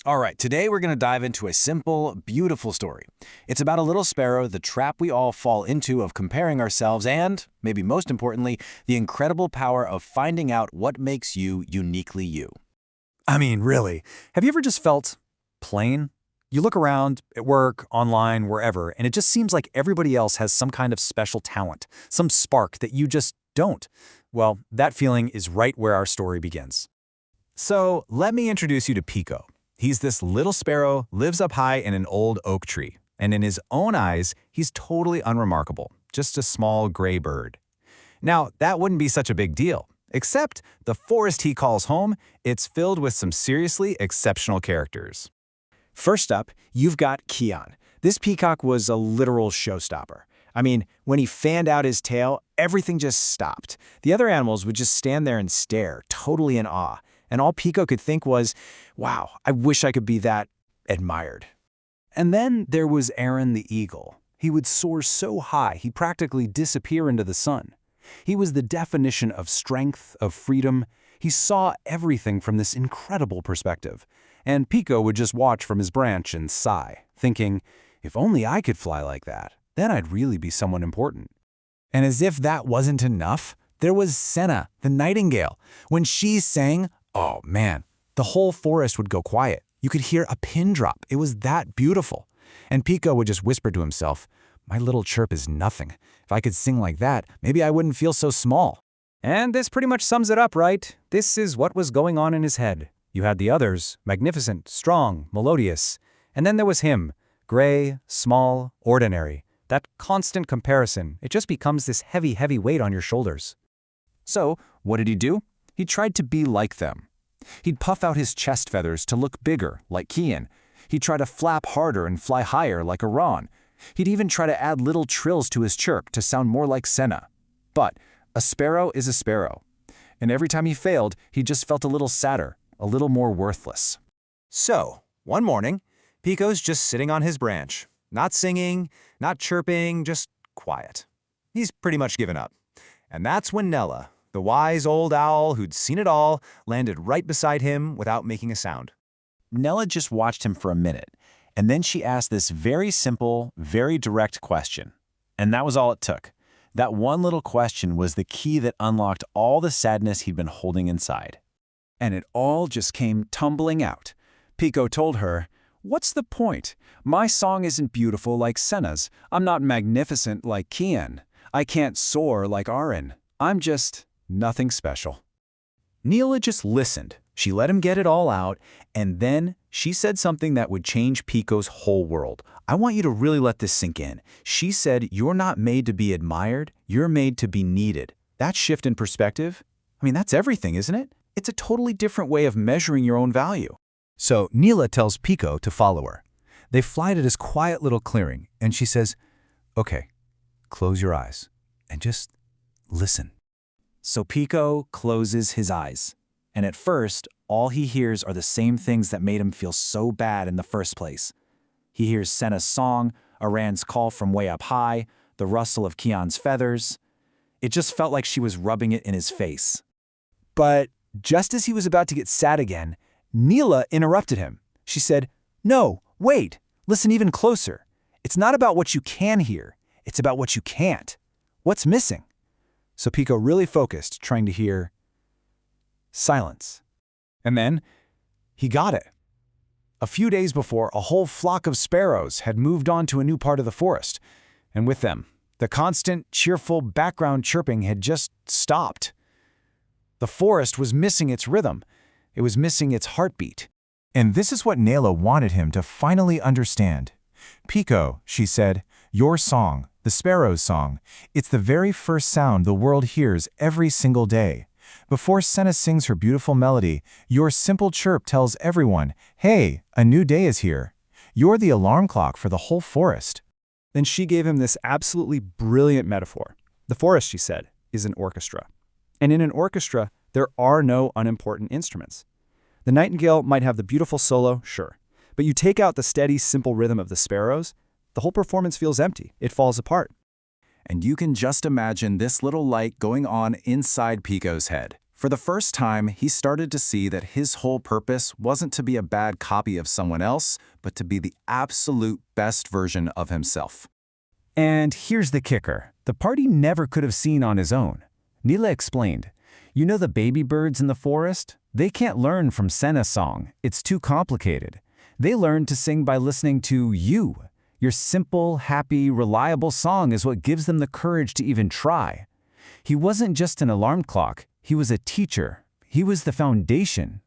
All right, today we're going to dive into a simple, beautiful story. It's about a little sparrow, the trap we all fall into of comparing ourselves, and, maybe most importantly, the incredible power of finding out what makes you uniquely you. I mean, really, have you ever just felt plain? You look around, at work, online, wherever, and it just seems like everybody else has some kind of special talent, some spark that you just don't. Well, that feeling is right where our story begins. So, let me introduce you to Pico. He's this little sparrow, lives up high in an old oak tree, and in his own eyes, he's totally unremarkable, just a small gray bird. Now, that wouldn't be such a big deal, except the forest he calls home, it's filled with some seriously exceptional characters. First up, you've got Keon. This peacock was a literal showstopper. I mean, when he fanned out his tail, everything just stopped. The other animals would just stand there and stare, totally in awe. And all Pico could think was, wow, I wish I could be that admired. And then there was Aaron the eagle. He would soar so high he'd practically disappear into the sun. He was the definition of strength, of freedom. He saw everything from this incredible perspective. And Pico would just watch from his branch and sigh, thinking, if only I could fly like that, then I'd really be someone important. And as if that wasn't enough, there was Senna, the nightingale. When she sang, oh man, the whole forest would go quiet. You could hear a pin drop. It was that beautiful. And Pico would just whisper to himself, my little chirp is nothing. If I could sing like that, maybe I wouldn't feel so small. And this pretty much sums it up, right? This is what was going on in his head. You had the others, magnificent, strong, melodious. And then there was him, gray, small, ordinary. That constant comparison, it just becomes this heavy, heavy weight on your shoulders. So, what did he do? He tried to be like them. He'd puff out his chest feathers to look bigger, like Keon. He'd try to flap harder and fly higher, like Iran. He'd even try to add little trills to his chirp to sound more like Senna. But a sparrow is a sparrow. And every time he failed, he just felt a little sadder, a little more worthless. So, one morning, Pico's just sitting on his branch, not singing, not chirping, just quiet. He's pretty much given up. And that's when Nella, the wise old owl who'd seen it all, landed right beside him without making a sound. Nella just watched him for a minute, and then she asked this very simple, very direct question. And that was all it took. That one little question was the key that unlocked all the sadness he'd been holding inside. And it all just came tumbling out. Pico told her, what's the point? My song isn't beautiful like Senna's. I'm not magnificent like Keon. I can't soar like Aaron. I'm just nothing special. Neela just listened. She let him get it all out, and then she said something that would change Pico's whole world. I want you to really let this sink in. She said, you're not made to be admired, you're made to be needed. That shift in perspective, I mean, that's everything, isn't it? It's a totally different way of measuring your own value. So Neela tells Pico to follow her. They fly to this quiet little clearing, and she says, okay, close your eyes and just listen. So Pico closes his eyes, and at first, all he hears are the same things that made him feel so bad in the first place. He hears Senna's song, Aran's call from way up high, the rustle of Keon's feathers. It just felt like she was rubbing it in his face. But just as he was about to get sad again, Neela interrupted him. She said, no, wait, listen even closer. It's not about what you can hear, it's about what you can't. What's missing? So Pico really focused, trying to hear silence. And then he got it. A few days before, a whole flock of sparrows had moved on to a new part of the forest, and with them, the constant, cheerful background chirping had just stopped. The forest was missing its rhythm. It was missing its heartbeat. And this is what Neela wanted him to finally understand. Pico, she said, your song, the sparrow's song, it's the very first sound the world hears every single day. Before Senna sings her beautiful melody, your simple chirp tells everyone, hey, a new day is here. You're the alarm clock for the whole forest. Then she gave him this absolutely brilliant metaphor. The forest, she said, is an orchestra. And in an orchestra, there are no unimportant instruments. The nightingale might have the beautiful solo, sure. But you take out the steady, simple rhythm of the sparrows, the whole performance feels empty. It falls apart. And you can just imagine this little light going on inside Pico's head. For the first time, he started to see that his whole purpose wasn't to be a bad copy of someone else, but to be the absolute best version of himself. And here's the kicker. The part he never could have seen on his own. Neela explained, "You know the baby birds in the forest? They can't learn from Senna's song. It's too complicated. They learn to sing by listening to you. Your simple, happy, reliable song is what gives them the courage to even try." He wasn't just an alarm clock. He was a teacher. He was the foundation.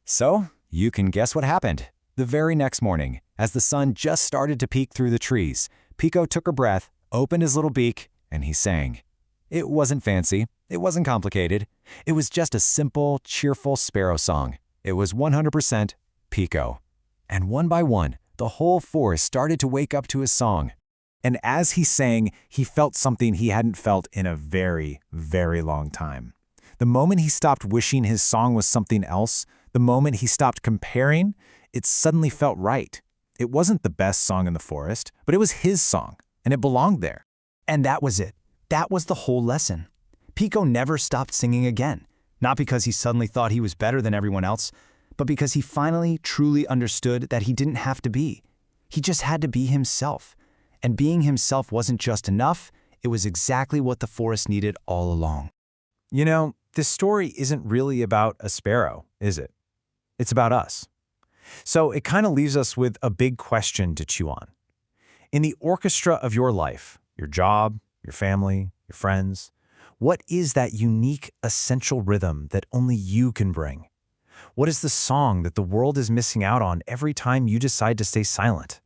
So, you can guess what happened. The very next morning, as the sun just started to peek through the trees, Pico took a breath, opened his little beak, and he sang. It wasn't fancy. It wasn't complicated. It was just a simple, cheerful sparrow song. It was 100% Pico. And one by one, the whole forest started to wake up to his song. And as he sang, he felt something he hadn't felt in a very, very long time. The moment he stopped wishing his song was something else, the moment he stopped comparing, it suddenly felt right. It wasn't the best song in the forest, but it was his song, and it belonged there. And that was it. That was the whole lesson. Pico never stopped singing again, not because he suddenly thought he was better than everyone else, but because he finally truly understood that he didn't have to be. He just had to be himself. And being himself wasn't just enough, it was exactly what the forest needed all along. You know, this story isn't really about a sparrow, is it? It's about us. So it kind of leaves us with a big question to chew on. In the orchestra of your life, your job, your family, your friends, what is that unique, essential rhythm that only you can bring? What is the song that the world is missing out on every time you decide to stay silent?